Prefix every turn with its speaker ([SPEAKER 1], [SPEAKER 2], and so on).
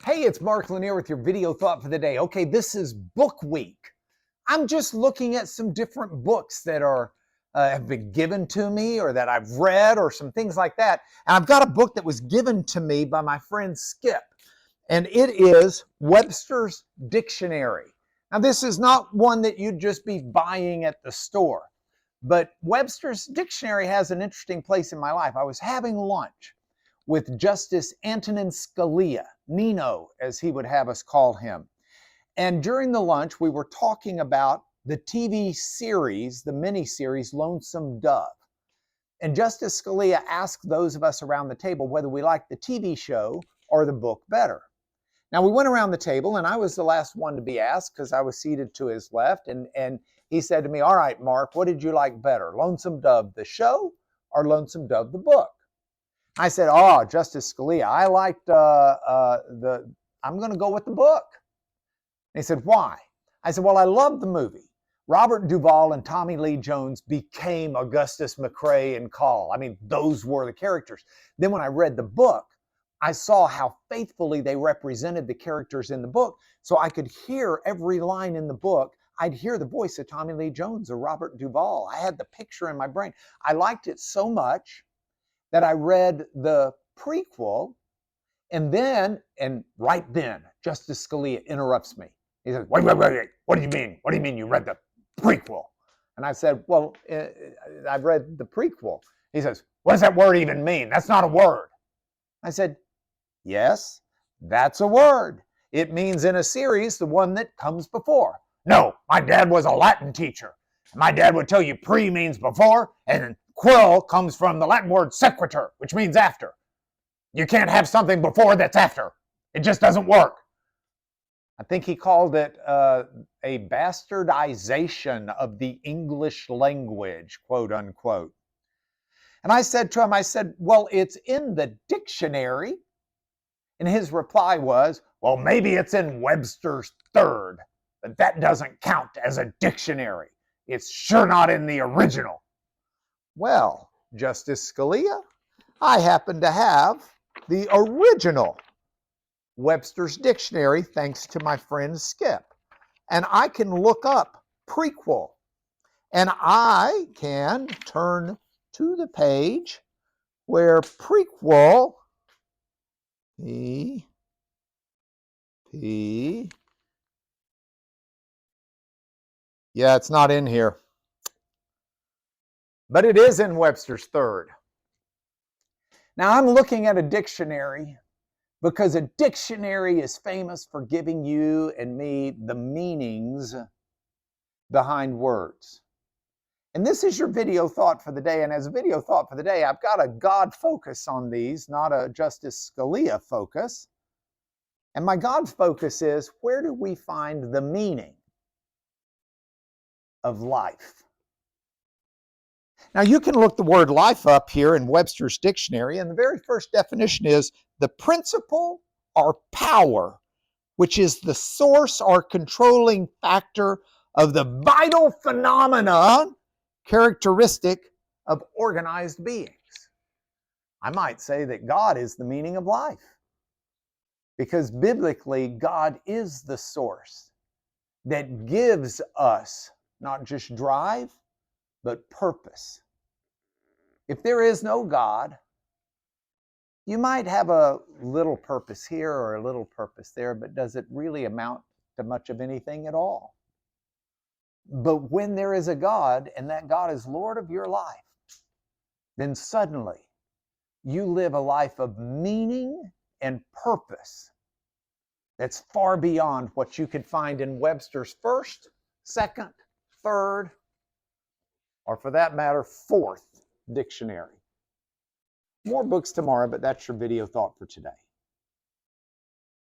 [SPEAKER 1] Hey, it's Mark Lanier with your video thought for the day. Okay, this is book week. I'm just looking at some different books that have been given to me or that I've read or some things like that. And I've got a book that was given to me by my friend Skip, and it is Webster's Dictionary. Now, this is not one that you'd just be buying at the store, but Webster's Dictionary has an interesting place in my life. I was having lunch with Justice Antonin Scalia, Nino, as he would have us call him. And during the lunch, we were talking about the TV series, the miniseries Lonesome Dove. And Justice Scalia asked those of us around the table whether we liked the TV show or the book better. Now, we went around the table, and I was the last one to be asked because I was seated to his left. And he said to me, "All right, Mark, what did you like better, Lonesome Dove, the show, or Lonesome Dove, the book?" I said, "Oh, Justice Scalia, I liked I'm going to go with the book." And he said, "Why?" I said, "Well, I loved the movie. Robert Duvall and Tommy Lee Jones became Augustus McCrae and Call. I mean, those were the characters. Then when I read the book, I saw how faithfully they represented the characters in the book, so I could hear every line in the book. I'd hear the voice of Tommy Lee Jones or Robert Duvall. I had the picture in my brain. I liked it so much that I read the prequel, and right then, Justice Scalia interrupts me. He says, wait, what do you mean? What do you mean you read the prequel?" And I said, "Well, I've read the prequel." He says, "What does that word even mean? That's not a word." I said, "Yes, that's a word. It means in a series, the one that comes before." "No, my dad was a Latin teacher. My dad would tell you pre means before, and quil comes from the Latin word sequitur, which means after. You can't have something before that's after. It just doesn't work." I think he called it a bastardization of the English language, quote unquote. And I said to him, "Well, it's in the dictionary." And his reply was, "Well, maybe it's in Webster's Third, but that doesn't count as a dictionary. It's sure not in the original." Well, Justice Scalia, I happen to have the original Webster's Dictionary thanks to my friend Skip. And I can look up prequel, and I can turn to the page where prequel, yeah, it's not in here, but it is in Webster's Third. Now, I'm looking at a dictionary because a dictionary is famous for giving you and me the meanings behind words. And this is your video thought for the day. And as a video thought for the day, I've got a God focus on these, not a Justice Scalia focus. And my God focus is, where do we find the meaning of life? Now, you can look the word life up here in Webster's Dictionary, and the very first definition is the principle or power, which is the source or controlling factor of the vital phenomena characteristic of organized beings. I might say that God is the meaning of life, because biblically, God is the source that gives us not just drive, but purpose. If there is no God, you might have a little purpose here or a little purpose there, but does it really amount to much of anything at all? But when there is a God, and that God is Lord of your life, then suddenly you live a life of meaning and purpose that's far beyond what you could find in Webster's first, second, third, or for that matter, fourth dictionary. More books tomorrow, but that's your video thought for today.